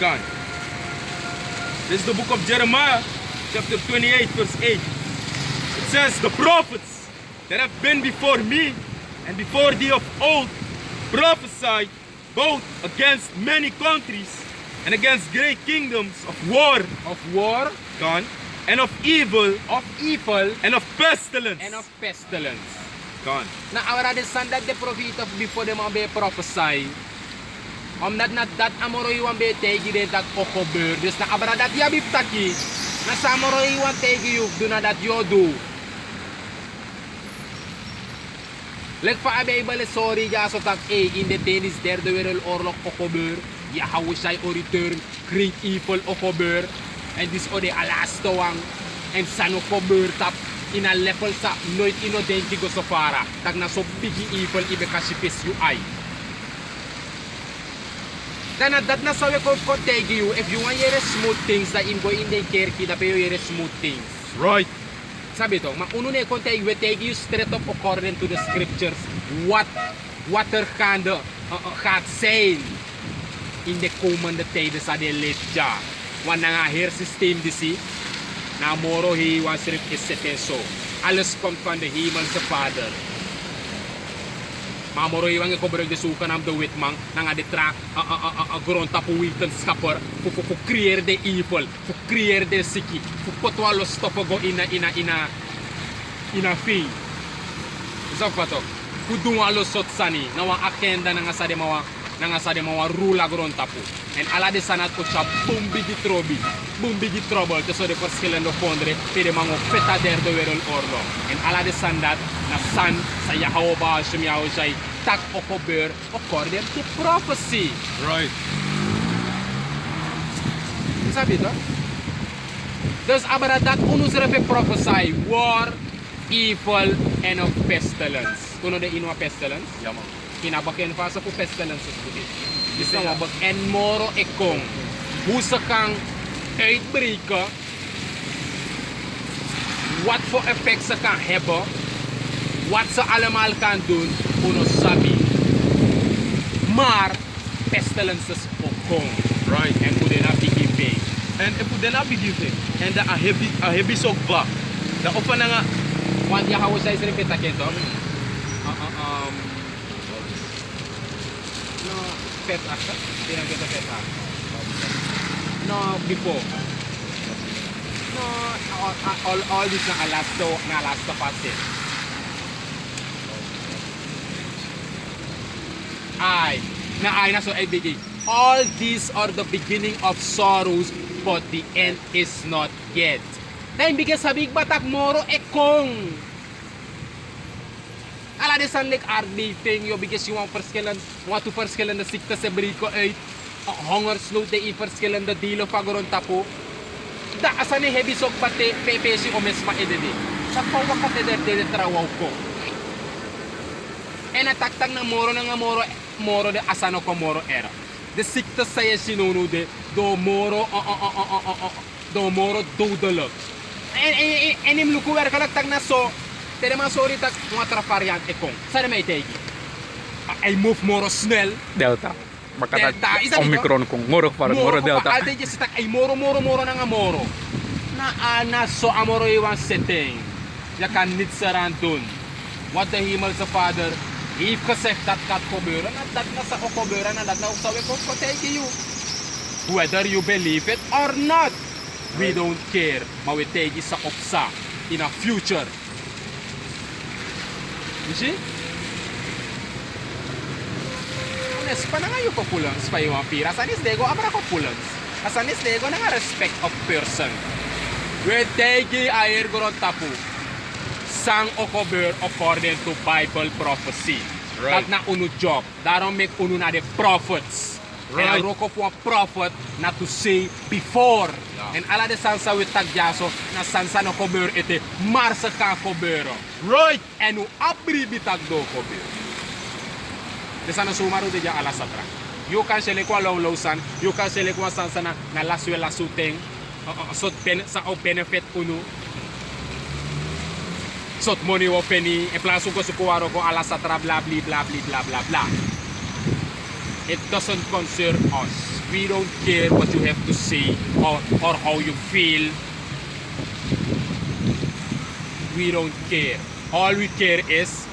Gone. This is the book of Jeremiah, chapter 28, verse 8. It says, the prophets that have been before me and before thee of old prophesied both against many countries and against great kingdoms of war, gone, and of evil, and of pestilence, gone. Na awara de sandat de profit of before them be prophesy. Omdat na dat amoro iwan be tegi de dat okobeur. Dus na abra dat ya biftaki. Na samoro iwan tegi yuk do na dat yodo. Lek fa abe ibale sorry ja so tak in de tennis derde wereldoorlog okobeur. Ja hou zij o return great evil okobeur. En dis o de alasto wang. En san okobeur tap in a level sa nooit ino denki go sofara. Tak na so bigi evil ibe kasipis yu ay. Dan dat na sawe ko tegi you if you want yere smooth things that in go in the kerki da peyo yere smooth things. Right. Sabi to, ma uno ne kon tegi we tegi you straight up according to the scriptures what er gaande gaat zijn in de komende tijden sa de leefja. Want na heersysteem disi na moro hi was schrift is zitten zo. Alles komt van de hemelse Vader. Maar moro iwan ko berg de zoeken am de witman nanga de track grond tapu wetenschapper voor creëer de evil voor creëer de siki voor potwa los stoppen go ina fi zo pato ku doen allo sot sani na wa akenda nanga sade mawa rula grond tapu en ala de sanat ko cha bumbi di trouble te so de verschillende kondre pede mango peta derde wereldoorlog en ala de sandat na san sa Yahoba Hashem Yahushai tak okobeur according to prophecy. Right. Sabi to? Dus abara dat unusrepe prophesy war, evil, and of pestilence. Kuno de inwa pestilence? Ja man. Kinabaken fasa po pestilence is dit. Dus na wabak en moro ekong. Hoe ze kan uitbreken. Wat voor effect ze kan hebben. Wat ze allemaal kan doen. Uno sabi. Maar pestilence is okong. Right. En hoe de na begin. En if we then begin en da a heavy sok ba. Da ofa na nga. Want ya hawos ay siripit akento. No, pet aka. Tinang kita pet aka. No, before. No, all this na alasto pasit. Ay, na so ay bigay. All these are the beginning of sorrows, but the end is not yet. Dahil bigay sabig batak moro ekong. Ala de san like arbeiting yo bigay yung want to verschillende ziektes se briko uit. Hongersnood de in verschillende delen van tapo. Da asane hebi sok pate pepesi o mesma edede. Sa pawakate de trawaw ko. En atak na moro de asano ko moro era. De ziekte zei sinonu de do moro dodelijk. En im luku werkelijk tak na so. Tere man sorry tak mga variant ekong. Sana may tegi. Ay move moro snel. Delta. Delta, isa Omicron kung moro parang moro Delta. Alte just tak ay moro na nga moro. Na so amoro iwan setting. Ya kan niet saran doen. Wat de hemelse Vader heeft gezegd dat gaat gebeuren. En dat na sa gebeuren en dat na sabi ko tegen you. Whether you believe it or not. We don't care. Maar we take sa opsa in a future. You see? Nes pa na nga yung populans pa yung pira. Asanis dego abra populans. Asanis dego na nga respect of person. We take air goron tapu. Sang okobeur according to Bible prophecy. Right. Dat na uno job. Daarom make uno na de prophets. Right. En roko for a prophet na to say before. Yeah. En ala de sansa we tagyaso na sansa no kobeur ete marsa kan kobeur. Right. En u abri bitag do kobeur. De sana sumaru de ja ala satra. You kan sele kwa low san, you kan sele kwa sansa na laswe lasuteng. Sot sa o benefit uno. Sot money o penny, e plaso ko sukuwaro ko ala satra bla bla bla bla bla bla bla. It doesn't concern us. We don't care what you have to say or how you feel. We don't care. All we care is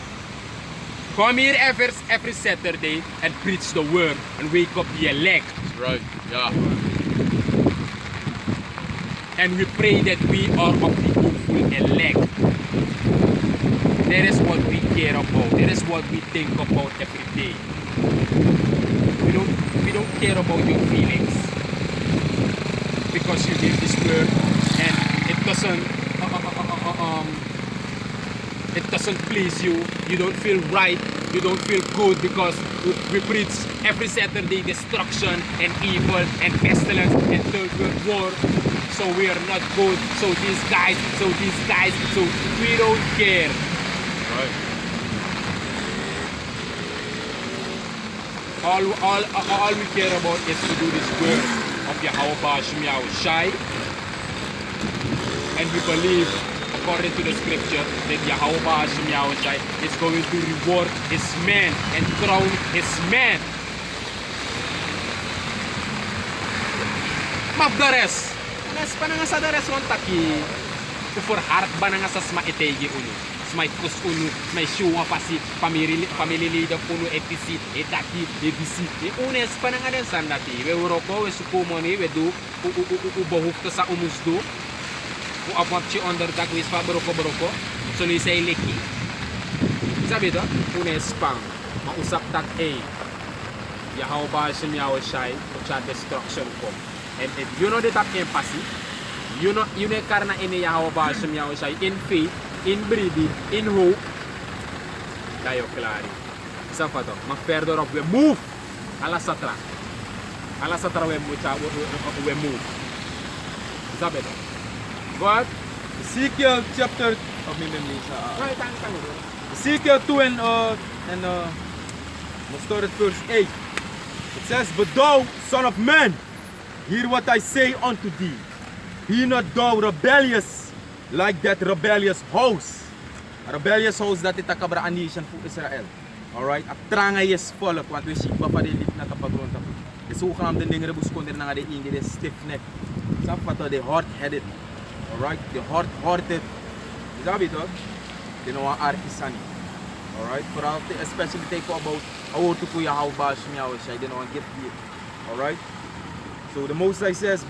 come here every Saturday and preach the word and wake up the elect. Right, yeah. And we pray that we are of the hopeful elect. That is what we care about. That is what we think about every day. We don't care about your feelings because you hear this word and it doesn't please you. You don't feel right. You don't feel good because we preach every Saturday destruction and evil and pestilence and third world war. So we are not good. So these guys. So we don't care. Right. All we care about is to do this work of Yahweh Ba'Shem Yahushai. And we believe, according to the scripture, that Yahweh Ba'Shem Yahushai is going to reward his man and crown his man. Mabdares! Anas pa na nga sa dares wan taki. Ufor harap ba na nga sa smaitegi uno? May kus uno, may syunga pa si pamililida puno etisi, etaki, etisi. Unes pa na nga din san dati. We uroko, we sukumoni, we do, ubohufta sa umusdo. Uapap si onderdak, wis pa baroko. So ni say leki. Sabi do, unes pang, mausap tak Yahweh Ba'Shem Yahushai, ucha destruction ko. And if you know the tap empathy, you know karna ini Yahweh Ba'Shem Yahushai in faith, in breathing, in hope, tayo klari. Isa pa to, mag-further of we move. Alas satra we move. Isa pa to. What? Ezekiel chapter Ezekiel 2 and let's start at verse 8. It says, "But thou, son of man, hear what I say unto thee. Be not thou rebellious like that rebellious house." A rebellious house that itakabra a nation for Israel. Alright? At trangay is volk, want we see papadilit na tapagronta po. Isukam din ng rebus kunder na nga de ingi de stiff neck. Sapato de hard-headed. Alright? The hard-hearted. Isabi to? Dinawa artisani. Alright? Vooral especially take about our to kuya how Ba'Shem Yahushai dinawa gift it. Alright? So the Most High says,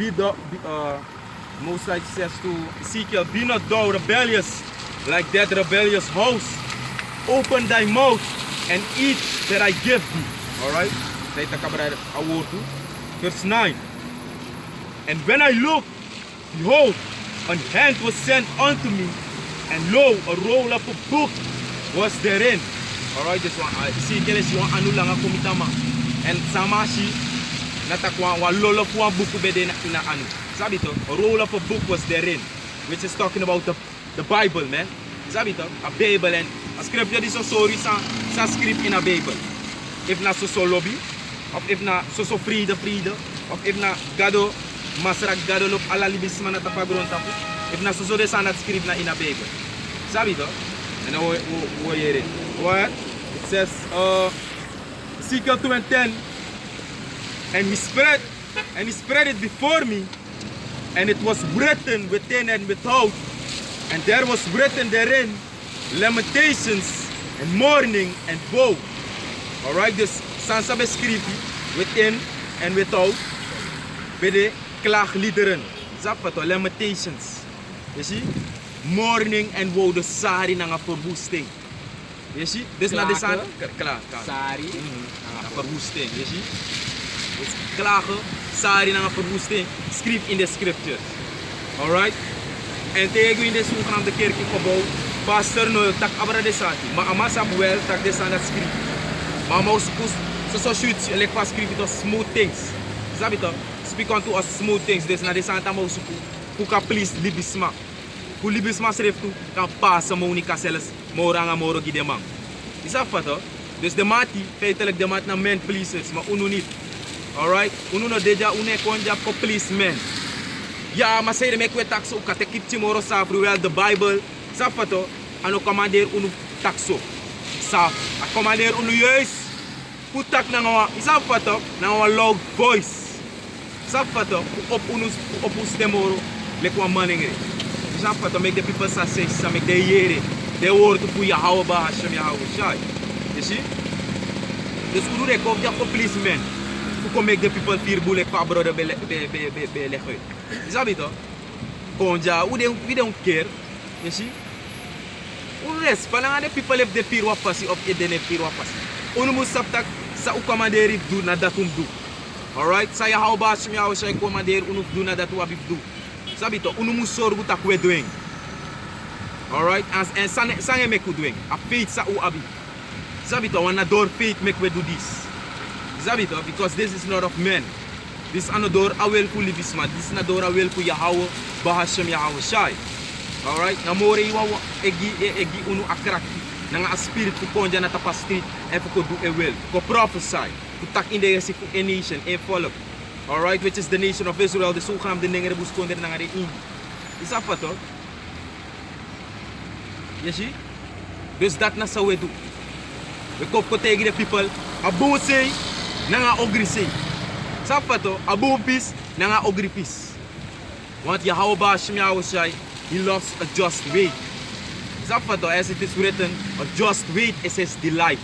Most High says to Ezekiel, "Be not thou rebellious like that rebellious house. Open thy mouth and eat that I give thee." Alright? Verse 9. "And when I looked, behold, an hand was sent unto me, and lo, a roll of a book was therein." Alright, this one, Ezekiel is yung ano lang ako mitama. And samashi, natakwa, walolo po ang buku bede na inaano. Sabi to, a roll of a book was therein, which is talking about the Bible, man. Sabi to, a Bible, and a scripture is so sorry sa script in a Bible. If na so lobby, of if na so frida, of if na gado masrag gado lop alalibis man at tapagron tapo, if na so de sanat script na in a Bible. Sabi to, and what? It says, Ezekiel 2 and 10, and he spread it before me, and it was written within and without, and there was written therein lamentations and mourning and woe. Alright, dus sansa beschreven within and without, bij de klaagliederen. Zapato, lamentations. You see? Mourning and woe, de sari na nga verwoesting. You see? Dus na de san Sari na verwoesting. You see? Dus klagen, sari na nga verwoesting. Schreef in de scriptures. Alright? En tegen in de zogenaamde kerkgebouw, pastor no tak abra de sati. Maar amasa wel tak de san dat schreef. Maar mouse so shoots like pas schreef it smooth things. Sabi to? Speak unto us smooth things. Dus na de santa mouse ku ka please libisma. Ku libisma schreef tu kan passa monica zelfs moranga moro gidemang. Is dat wat hoor? Dus de mati, feitelijk de mat na men pleasers, maar uno niet. Alright? Uno no deja une konja ko please men. Ja, maar zei de mekwe taxo ka te kip timoro safru wel the Bible. Safato, ano commander uno taxo. Saf, a commander uno juist. Putak na nga, isafato, na nga loud voice. Sapato, op ons temoro, like one manning. Sapato, make the people say, make the year, they word to put your how about Hashem Yahweh. You see? Dus hoe doe ik ook dat policeman? Hoe kom ik de people feel bullet pa brother be leggen? Is dat toch? Konja, we don't care. You see? Hoe rest, palang de people have the fear wat passie of je den fear wat passie. Unu moet saptak sa u commander do na dat do. Alright? Sa ya how ba Hashem Yahweh sa commander unu do na dat u abif do. Sabi to, unu moet zorgen dat we doen. Alright? En sange make we doen. A faith sa u abi. Zabito, when door faith make we do this. Zabito, because this is not of men. This is another awel ku livisma. This is another awel ku Yahweh, Bahashem Yahweh Shai. Alright? Namore iwa egi unu akrakti. Nanga a spirit ku konja na tapa street and ku do a will. Ku prophesy. Ku tak in de yesi ku a nation, a volk. Alright? Which is the nation of Israel. De zogenaamde nengere buskonder nanga de in. Is dat wat hoor? You see? Dus dat na sa we do. We kop tegen de people, abu say, nanga ogri say. Sapato, abu peace, nanga ogri peace. Want Yahweh Hashem Yahweh Shai, he loves a just way. Sapato, as it is written, a just way is his delight.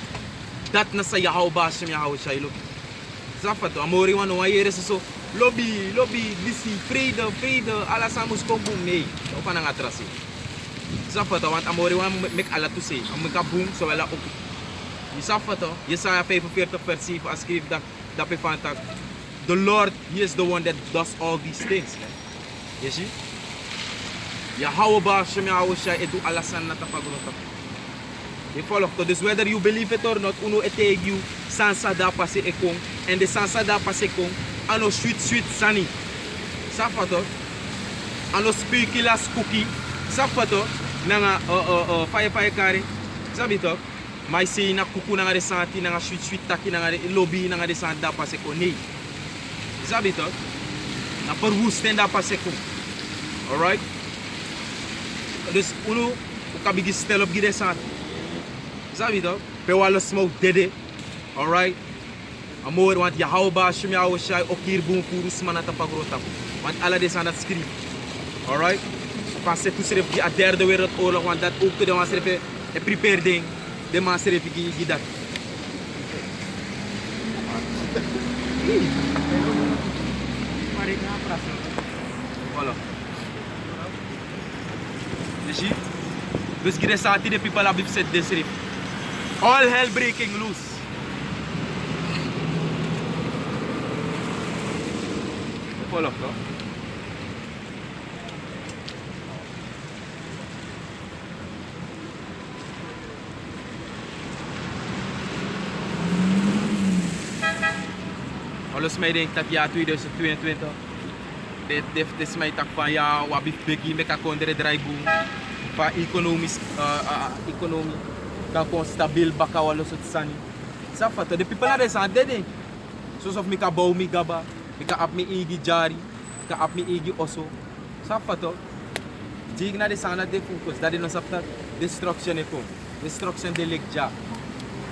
Dat na sa Yahweh Hashem Yahweh Shai look. Sapato, amori wan no here so lobby, disi, vrede, alles samus komboom nee. Of nang atrasi. Sapato, want amori wan make ala to say, amika boom so wala ook. Jesaja 45 vers 7 schreef dat bevantak. The Lord, he is the one that does all these things. You see? Yahweh Hashem Yahweh Shai edu alasan na tapagulot. You follow? So this whether you believe it or not, uno eteg you sansa da pase ekong and the sansa da pase ekong ano sweet sunny. Safato? Ano speculas cookie. Safato? Nanga fire kare. Sabito? May say na kuku na nga resanti na nga sweet taki na nga lobby na nga resanti da pa se ko nee. Sabi to? Na perwusten da pa se ko. Alright? Dus uno ukabigi stel op gide santi. Sabi to? Pe walo smoke dede. Alright? Amor want Yahweh Hashem Yahweh Shai okir boom furus manata pagrota. Want ala de sanat skrif. Alright? Passe tu seref di a derde wereldoorlog want dat ook te de was seref e prepare ding. De man seref gi dat. Voilà. You see? Dus gide sati de people have said this seref. All hell breaking loose. Follow, no? Alles mij denkt dat jaar 2022. Dit is mijn tak van ja, wat big met kan kondere draaiboom. Van economie kan kon stabiel baka walo sot sani. Safato, de people are san dede. Zoals of mi ka bouw mi gaba, mi ka ap mi igi jari, mi ka ap mi igi oso. Safato, jig na de sana de focus, dat de no sapta destruction e kom. Destruction de lik ja.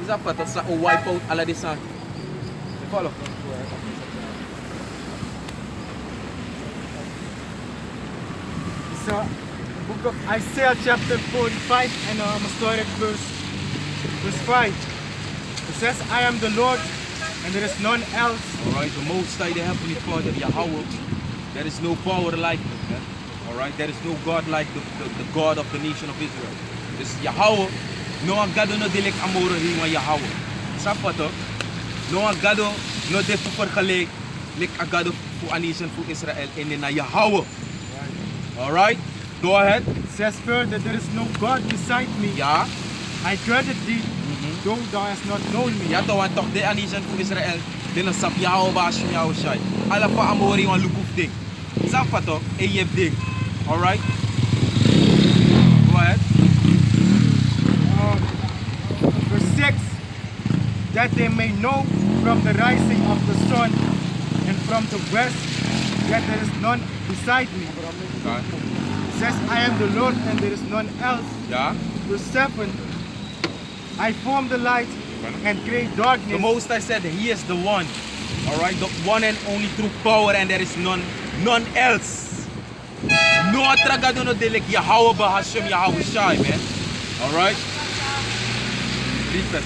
Safato sa o wipe out ala de san. Follow. So, book of Isaiah chapter 45 and I'm going to start at verse 5. It says, I am the Lord and there is none else. Alright, the Most High, the Heavenly Father, Yahweh, there is no power like him. Yeah? Alright, there is no God like the God of the nation of Israel. This Yahweh, no agado no dilek amore hinga Yahweh. Sapato, no agado no defu vergelijk lik agado fu a nation fu Israel en na Yahweh. Alright, go ahead. It says further, there is no God beside me. Ja. I dreaded thee, though thou hast not known me. Ja, to want toch de a nation fu Israel, de sap Yahweh Hashem Yahweh Shai. Ala fa amori wan lukuf ding. Sapato, e yeb ding. Alright. Go ahead. Verse 6, that they may know from the rising of the sun and from the west that there is none beside me. Okay. It says, I am the Lord and there is none else. Ja. Verse 7, I form the light and create The darkness. Most High said He is the one Alright, the one and only true power, and there is none else. No atragado no delek Yahweh Bahashem Yahweh Shai, man. Alright? Read that.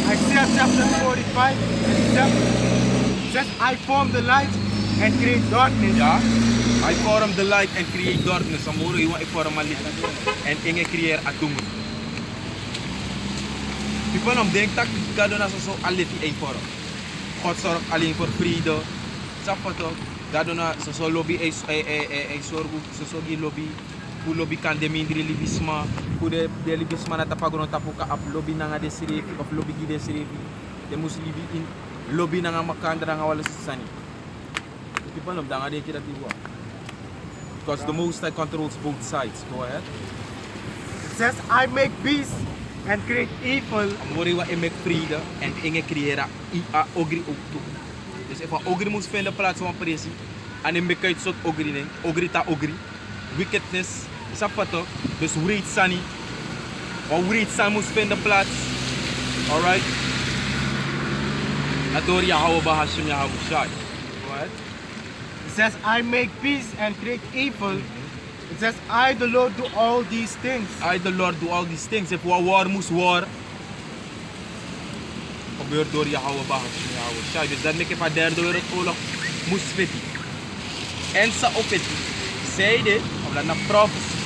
Isaiah chapter 45 and 7 says, I form the light and create darkness. Ja? I form the light and create darkness. Amoro iwa I form a light and inge creëer atungun. People om denk dat God na so alit I vorm. God zorgt alleen voor vrede. Safato. God na so lobby ay sorgu so lobby. Fu lobby kan de mindri libisma. Fu de libisma na tapagono tapuka up lobby na nga de sirifi of lobby gide sirifi. De mus libi in lobby na nga makandra nga wala sani. People om danga de kira tiwa. Because the Most High controls both sides. Go ahead. It says, I make peace and create evil. Amore wa I make vrede en inge creëra ogri ook. Dus if a ogri moest vinden plaats van presi, en in bekijkt soort ogri nee, ogri ta ogri, wickedness, is dat wat toch? Dus wreed sani, wat wreed san moest vinden plaats, alright? Ador Yahweh Bahashem Yahweh Shai. Go ahead. It says, I make peace and create evil. It says, I the Lord do all these things. I the Lord do all these things. If we war moest war, gebeurt door Yahweh Bahashem Yahweh Shai. Dus dat ik van derde wereldoorlog moest fitten. En sa opeten. Zei dit, omdat na prophecy.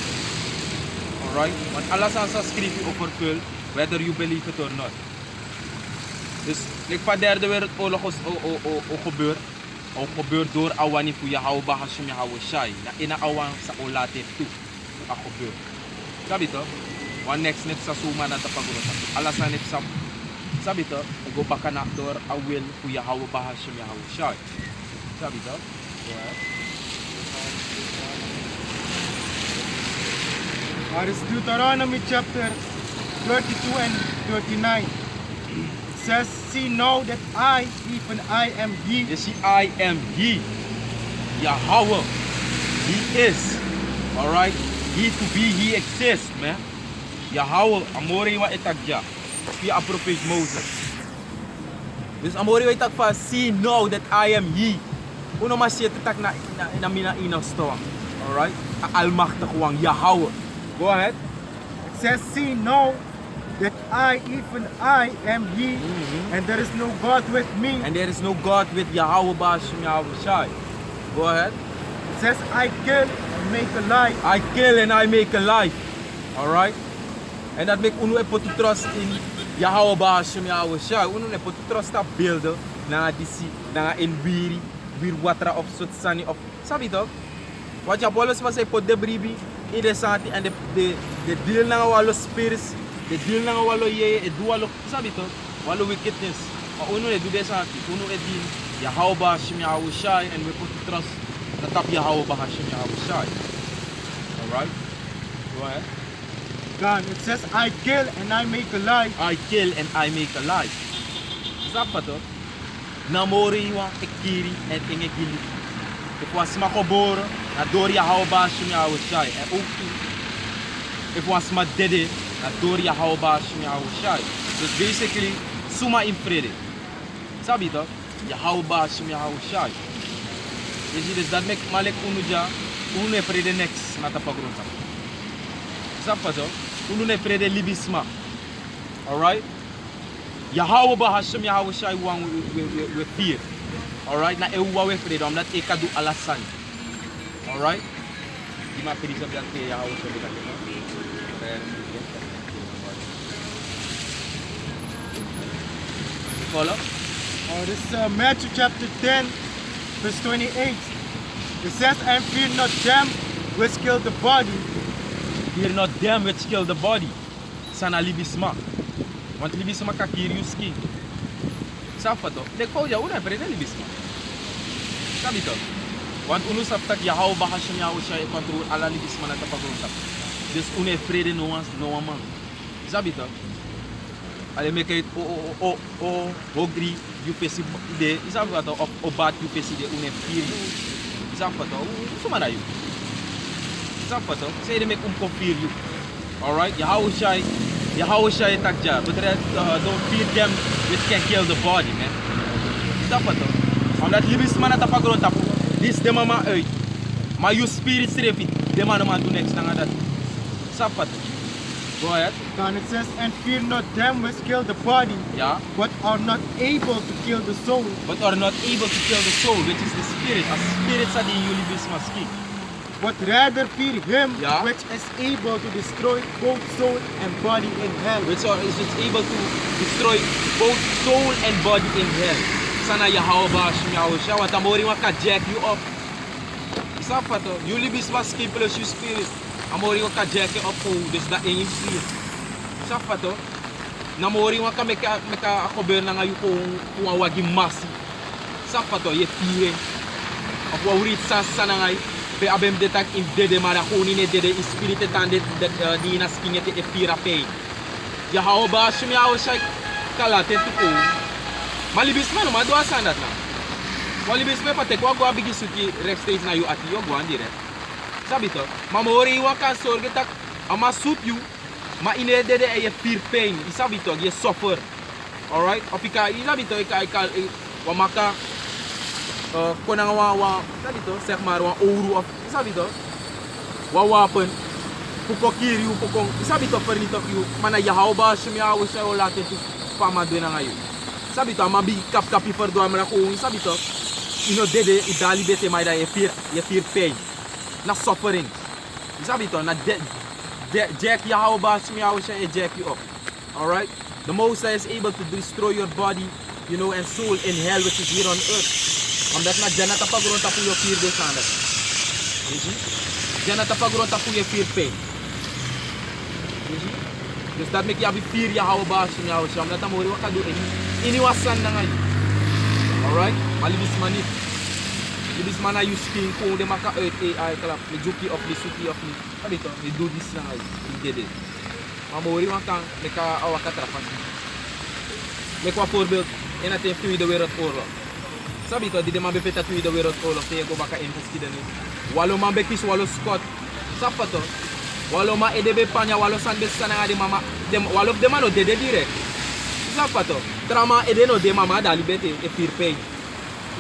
Alright? Want alles aan sa schrijven over vervuld, whether you believe it or not. Dus like van derde wereldoorlog gebeurt. Ook gebeurt door awani voor Yahweh Bahashem Yahweh Shai. Na ina awan sa olate tu. Ak gebeurt. Sabi to? One next nip sa suma na tapagulosan. Alas na nip sa sabi to, go baka na door a will for Yahweh Bahashem Yahweh Shai. Sabi to? That is Deuteronomy chapter 32 and 39. It says, see now that I, even I am He. You see, I am He. Yahweh. He is. Alright? He to be, He exists, man. Yahweh, amore wa itagja. Via a prophet Moses. Dus amore wa itak fa, see now that I am He. Uno mas siya tatak na mina inaw. Alright? Almachtig wang Yahweh. Go ahead. It says, see now that I, even I am He, and there is no God with me. And there is no God with Yahweh Bahashem Yahweh Shai. Go ahead. It says, I kill and make alive. I kill and I make alive. Alright? And that make uno put to trust in Yahweh Bahashem Yahweh Shai. Uno put to trust that builder na disi na in wir watra of sutsani of sabi to? Wat je bolos was put de bribi in de santi and the deal na walo spirits, the deal na walo ye e dualo sabi to? Walo wickedness. Maar uno do de santi, uno deal Yahweh Bahashem Yahweh Shai and we put to trust the top Yahweh Bahashem Yahweh Shai. Alright? Go ahead. God, it says, I kill and I make alive. I kill and I make alive. Is that what? Namori wa ekiri en ingegili. If was makoboro, na door Yahweh Bahashem Yahweh Shai. En ook if was ma dede, na door Yahweh Bahashem Yahweh Shai. Dus basically, suma in vrede. Sabi to? Yahweh Bahashem Yahweh Shai. Je ziet dus dat mek malek unuja, unu vrede next na tapagrunta. Is that what? Unu ne vrede libisma. Alright? Yahweh Bahashem Yahweh Shai wang we fear. Alright? Na ewa we vrede omdat eka do alasan. Alright? Di ma pedi sabihan ke Yahweh Shai bilang. Follow? This is Matthew chapter 10, verse 28. It says, and fear not them which kill the body. Fear not them which kill the body. Sana libisma. Want libisma ka kill you skin. Safa to. Dek pa uja una vrede libisma. Sabi to. Want unu saptak Yahweh Bahashem Yahweh Shai control ala libisma na tapagusap. Dus une vrede no one man. Sabi to. Ale make it hogri you face de. Isabi to of bad you face de une fear. Safa to. Sumana you. Safa to. Say they make fear you. Alright, Yahweh Shai takja. But don't fear them which can kill the body, man. Snap het toch? Omdat libis man at apagron tapu. This de mama uit. Maar you spirit strefit. De man doen niks na dat. Snap het? Go ahead. And it says, and fear not them which kill the body, Ja. but are not able to kill the soul. But are not able to kill the soul, which is the spirit. A spirit sa di you libis maski. But rather fear him Ja. which is able to destroy both soul and body in hell. Which is able to destroy both soul and body in hell. Sana Yahweh Shmiyahu, want amori wa ka jack you up. Snap het toch? You libis maski plus you spirit. Amori wa ka jack you up oh, dus dat in je spirit. Snap het toch? Namori wa ka meka akober na ngayon kung awagi masi. Snap het toch? Je feeling. Of wa urit sa na ngayon. Pe abem detak in dede mara kuni ne dede in spirit tan de di na skinget e fira pay. Ya hao ba shmi hao shai kala te tu ko. Malibis man ma do asandat na. Malibis me pate ko go abigi suki rex stage na yu ati yo go andire. Sabi to, mamori wa kan sorge tak ama suit you ma ine dede e fear pain. Isabi to ye suffer. All right? Ofika isabi to ka wa maka kona wa dito zeg maar wa ouro of sabi to wa wapen puko kiri puko sabi to pernito yu mana ya hauba shmia wa sha wala te fama do na ngayon sabi to mabi kap for do amra ko sabi to ino dede idali bete mai da ye fear pain na suffering sabi to na jack ya hauba shmia wa sha e jack you up. All right, the Most High is able to destroy your body, you know, and soul in hell, which is here on earth. Omdat na dyan natapagron tapu yung fear de sandat. You see? Dyan natapagron tapu yung fear pain. You see? Dus dat make yabi fear ya hao ba siya siya. Omdat amori waka do iniwasan na ngayon. Alright? Malibis manit. Malibis mana you skin kung de maka earth AI kalap. Ni juki of ni suki of ni. Sabi to, ni do this na ngayon. Hindi din. Amori waka meka awaka trafas. Mekwa voorbeeld in het Tweede Wereldoorlog. Sabi to, di man bepeta Tweede Wereldoorlog te go baka in geschiedenis. Walo man bekis walo Scott. Sapa to. Walo ma edebe panya walo san besana nga di mama dem walo de mano de direct. Sapa to. Trama edeno de mama dali bete e fear pain.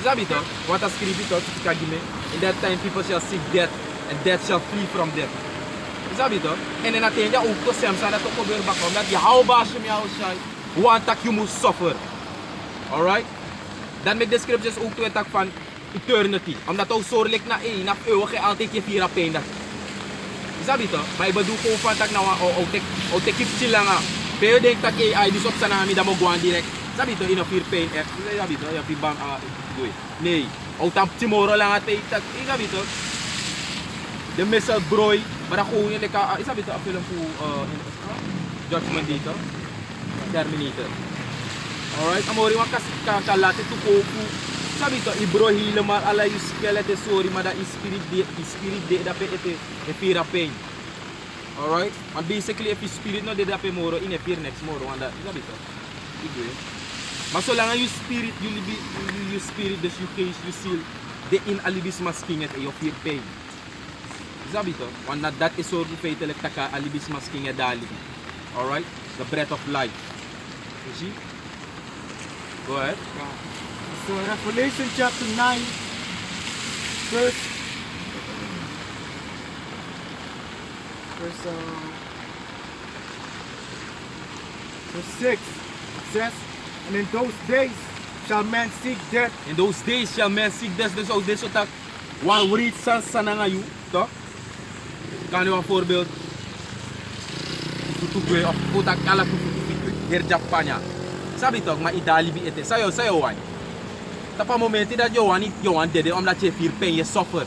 Sabi to, what a script to kagime. In that time people shall seek death and death shall flee from them. Sabi to. En en atende ook to semsa na to ko ber baka omdat ya how ba shim ya shai. Want tak you must suffer. All right? Dan met de scriptures ook toe tak van eternity. Omdat ook zorgelijk na na eeuwig altijd je vier pain dat. Sabi to, maar iba do ko van tak na o tek keep chill nga. Pero denk tak AI dus op sana mi da mo guan direct. Sabi to in a fear pain. Sabi to ya fi bang do it. Nee, o tap tomorrow lang at tak. Sabi to. The missile broy, para ko yun ka sabi to a film po Judgment dito. Terminator. Alright, amori wa kalate tu koku. Sabi to ibro hilama ala you skeleton sorry mada spirit de da pe ete e fear pain. Alright? And basically if you spirit no de da pe moro in a fear next moro wanda. Sabi to. Igo. Mas so lang you spirit you spirit this you case you seal de in alibis masking at your fear pain. Sabi to, wanda that is so fatal taka alibis masking dali. Alright? The breath of life. You see? Go ahead. So Revelation chapter 9, verse 6 says, and in those days shall men seek death. In those days shall men seek death. Dus ook dit soort tak. Wan read san nga you, toch? Kan je een voorbeeld? Tutukwe of putak ala tutukwe her Japanya. Sabi toch, maar idali bi ete. Sayo wan. Tapa momenti dat yo wan dede omdat je fear pain, je suffer.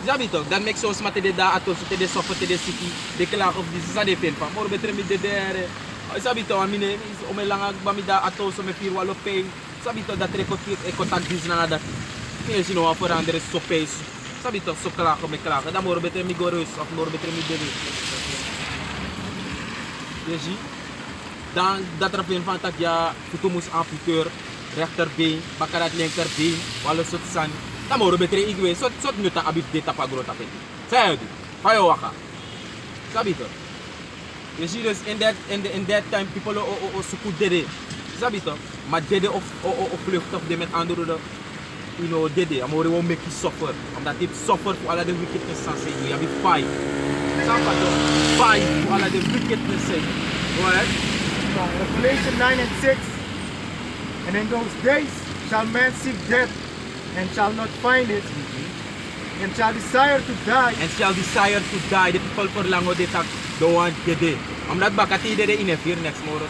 Sabi toch, dat makes sense maar te de da atos te de suffer te de city, de klaar of this sa de pen pa. Moro betre mi de dere. Sabi toch, amine o me lang ba mi da atos o me fear walo pain. Sabi toch dat contact dis na dat. Kaya sino wa veranderen so pace. Sabi toch, so klaar ko me klaar. Da moro betre mi gorus of moro betre mi dede. Je ziet? Dan dat er van tak ja futumus amputeur rechterbeen, bakarat linkerbeen, walo sot san. Dan moro betre igwe sot nuta abif data pagro tapet. Sayo di. Fayo waka. Sabi to. You see this in that time people o suku dede. Sabi to. Maar dede of vlucht of de met andere woorden, you know, dede. Maar we will make you suffer. Omdat hij suffer voor alle de wickedness van zijn. Je hebt fight. Snap je? Fight voor alle de wickedness zijn. Right? So Revelation 9 and 6. And in those days shall man seek death and shall not find it, and shall desire to die, And shall desire to die. The people for lango de tak don't want dede. Omdat bakati dede in a fear next tomorrow.